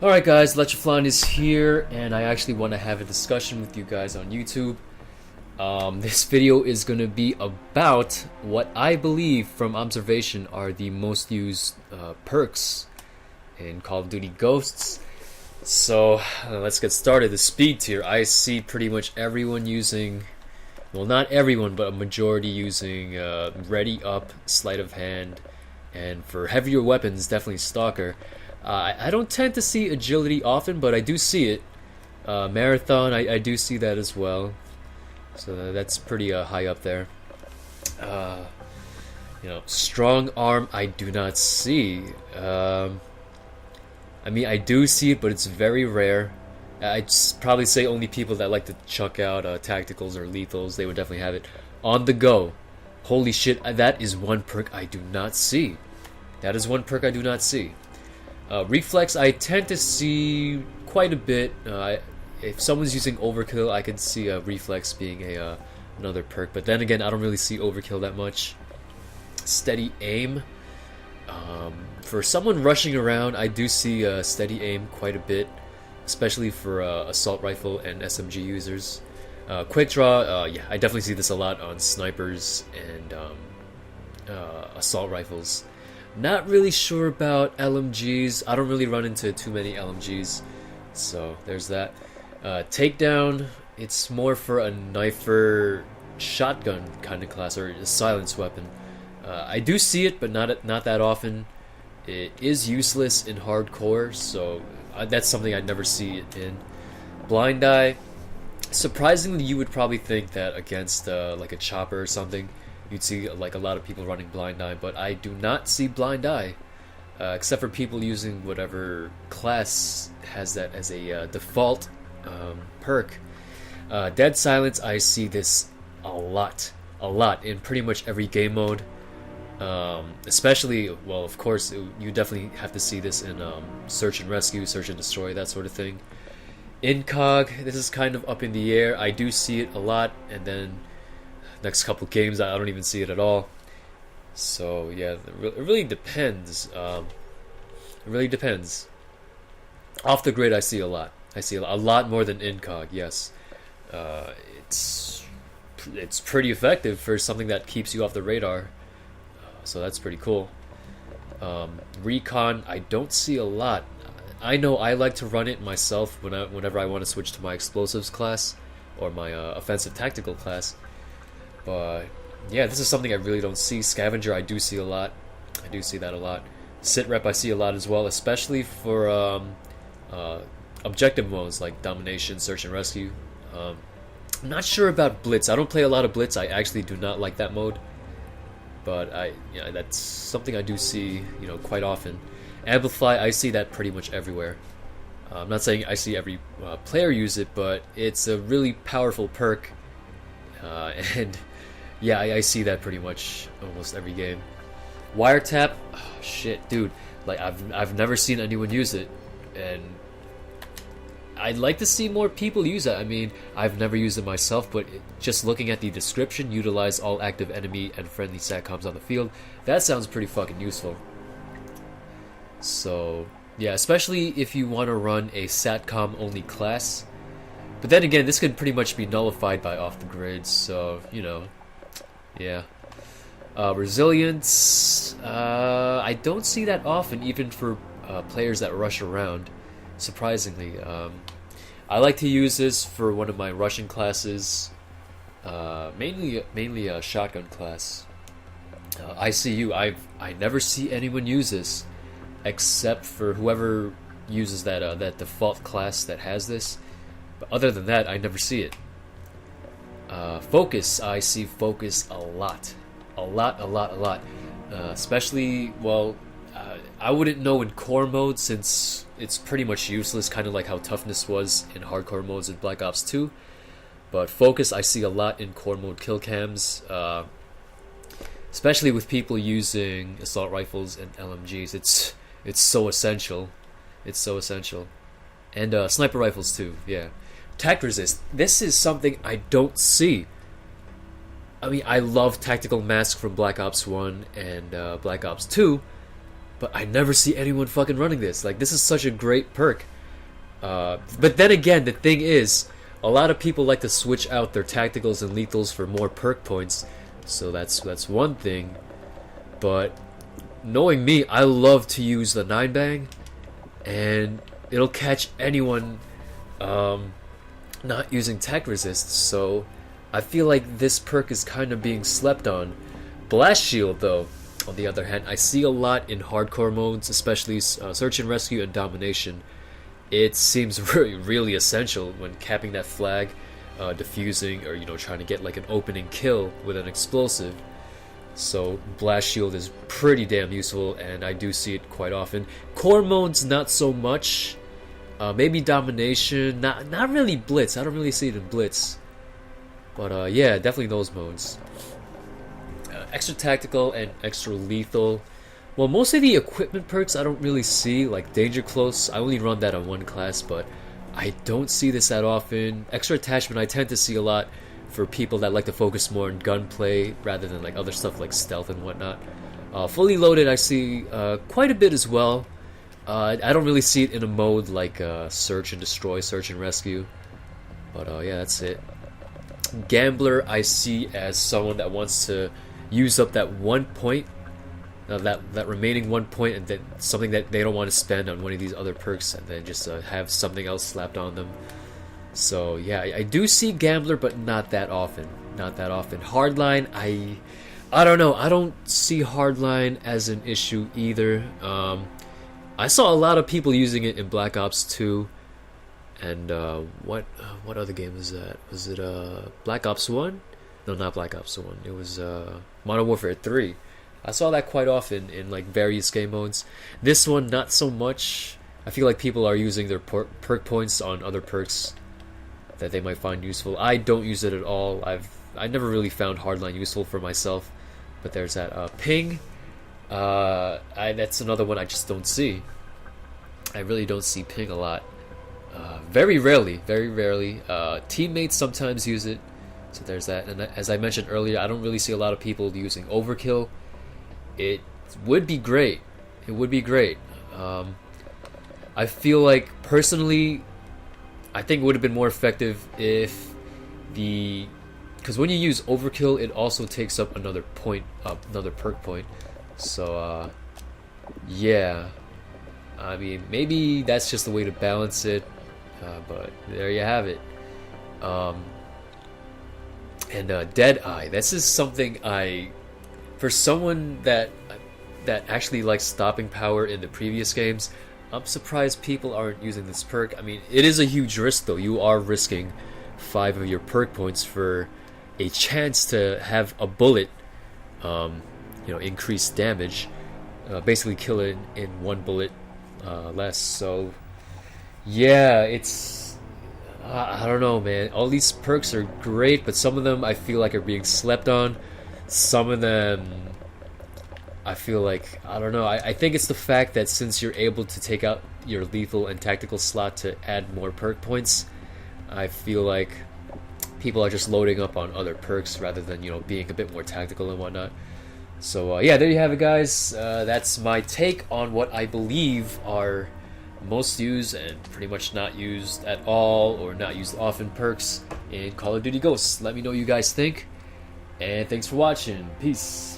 Alright guys, Lectraflan is here, and I actually want to have a discussion with you guys on YouTube. This video is going to be about what I believe from observation are the most used perks in Call of Duty Ghosts. So let's get started. The speed tier, I see pretty much everyone using, well, not everyone, but a majority using ready up, sleight of hand, and for heavier weapons, definitely Stalker. I don't tend to see agility often, but I do see it. Marathon, I do see that as well. So that's pretty high up there. Strong arm, I do not see. I mean, I do see it, but it's very rare. I'd probably say only people that like to chuck out tacticals or lethals, they would definitely have it. On the go. Holy shit, that is one perk I do not see. That is one perk I do not see. Reflex, I tend to see quite a bit. If someone's using Overkill, I could see Reflex being another perk. But then again, I don't really see Overkill that much. Steady Aim. For someone rushing around, I do see Steady Aim quite a bit. Especially for Assault Rifle and SMG users. Quick Draw, yeah, I definitely see this a lot on Snipers and Assault Rifles. Not really sure about LMGs. I don't really run into too many LMGs, so there's that. Takedown, it's more for a knifer shotgun kind of class, or a silence weapon. I do see it, but not that often. It is useless in hardcore, so that's something I never see it in. Blind Eye, surprisingly, you would probably think that against like a chopper or something, you'd see like a lot of people running Blind Eye, but I do not see Blind Eye, except for people using whatever class has that as a default perk. Dead Silence, I see this a lot in pretty much every game mode. Especially, well, of course, you definitely have to see this in Search and Rescue, Search and Destroy, that sort of thing. Incog, this is kind of up in the air. I do see it a lot, and then next couple games I don't even see it at all. So yeah, it really depends. It really depends. Off the grid, I see a lot. I see a lot more than Incog. Yes, it's pretty effective for something that keeps you off the radar. So that's pretty cool. Recon, I don't see a lot. I know I like to run it myself whenever I want to switch to my explosives class or my offensive tactical class. But yeah, this is something I really don't see. Scavenger, I do see a lot. I do see that a lot. Sit rep, I see a lot as well, especially for objective modes like Domination, Search and Rescue. I'm not sure about Blitz. I don't play a lot of Blitz. I actually do not like that mode. But that's something I do see, quite often. Amplify, I see that pretty much everywhere. I'm not saying I see every player use it, but it's a really powerful perk. And yeah, I see that pretty much almost every game. Wiretap, oh, shit, dude. Like I've never seen anyone use it, and I'd like to see more people use it. I mean, I've never used it myself, but just looking at the description, utilize all active enemy and friendly satcoms on the field. That sounds pretty fucking useful. So yeah, especially if you want to run a satcom only class. But then again, this could pretty much be nullified by off the grid, so, yeah. Resilience, I don't see that often, even for players that rush around, surprisingly. I like to use this for one of my rushing classes, mainly a shotgun class. ICU, I never see anyone use this, except for whoever uses that default class that has this. But other than that, I never see it. Focus, I see Focus a lot. Especially, well, I wouldn't know in core mode since it's pretty much useless, kind of like how toughness was in hardcore modes in Black Ops 2. But Focus, I see a lot in core mode kill cams, especially with people using assault rifles and LMGs. It's so essential. It's so essential. And sniper rifles too, yeah. Tact resist. This is something I don't see. I mean, I love Tactical Mask from Black Ops 1 and Black Ops 2, but I never see anyone fucking running this. Like, this is such a great perk. But then again, the thing is, a lot of people like to switch out their tacticals and lethals for more perk points, so that's one thing. But knowing me, I love to use the 9-bang, and it'll catch anyone not using tech resist, so I feel like this perk is kind of being slept on. Blast Shield, though, on the other hand, I see a lot in hardcore modes, especially Search and Rescue and Domination. It seems really essential when capping that flag, defusing, or trying to get like an opening kill with an explosive. So Blast Shield is pretty damn useful, and I do see it quite often. Core modes, not so much. Maybe Domination, not really Blitz. I don't really see it in Blitz. But yeah, definitely those modes. Extra Tactical and Extra Lethal. Well, most of the equipment perks I don't really see, like Danger Close. I only run that on one class, but I don't see this that often. Extra Attachment I tend to see a lot for people that like to focus more on gunplay rather than like other stuff like stealth and whatnot. Fully Loaded I see quite a bit as well. I don't really see it in a mode like Search and Destroy, Search and Rescue. But yeah, that's it. Gambler I see as someone that wants to use up that 1 point, that remaining 1 point, and then something that they don't want to spend on one of these other perks, and then just have something else slapped on them. So yeah, I do see Gambler, but not that often. Not that often. Hardline, I don't know. I don't see Hardline as an issue either. I saw a lot of people using it in Black Ops 2, and what other game was that? Was it Black Ops 1? No, not Black Ops 1. It was Modern Warfare 3. I saw that quite often in like various game modes. This one, not so much. I feel like people are using their perk points on other perks that they might find useful. I don't use it at all. I never really found Hardline useful for myself. But there's that Ping. That's another one I just don't see. I really don't see Ping a lot. Very rarely. Teammates sometimes use it. So there's that. And as I mentioned earlier, I don't really see a lot of people using Overkill. It would be great. It would be great. I feel like, personally, I think it would have been more effective if because when you use Overkill, it also takes up another perk point. So, yeah. I mean, maybe that's just the way to balance it. But there you have it. And Deadeye. This is something for someone that actually likes stopping power in the previous games, I'm surprised people aren't using this perk. I mean, it is a huge risk though. You are risking 5 of your perk points for a chance to have a bullet, increase damage, basically kill it in 1 bullet less. So yeah, it's I don't know, man. All these perks are great, but some of them I feel like are being slept on. Some of them I feel like, I don't know, I think it's the fact that since you're able to take out your lethal and tactical slot to add more perk points, I feel like people are just loading up on other perks rather than, being a bit more tactical and whatnot. So yeah, there you have it, guys. That's my take on what I believe are most used and pretty much not used at all or not used often perks in Call of Duty Ghosts. Let me know what you guys think, and thanks for watching. Peace.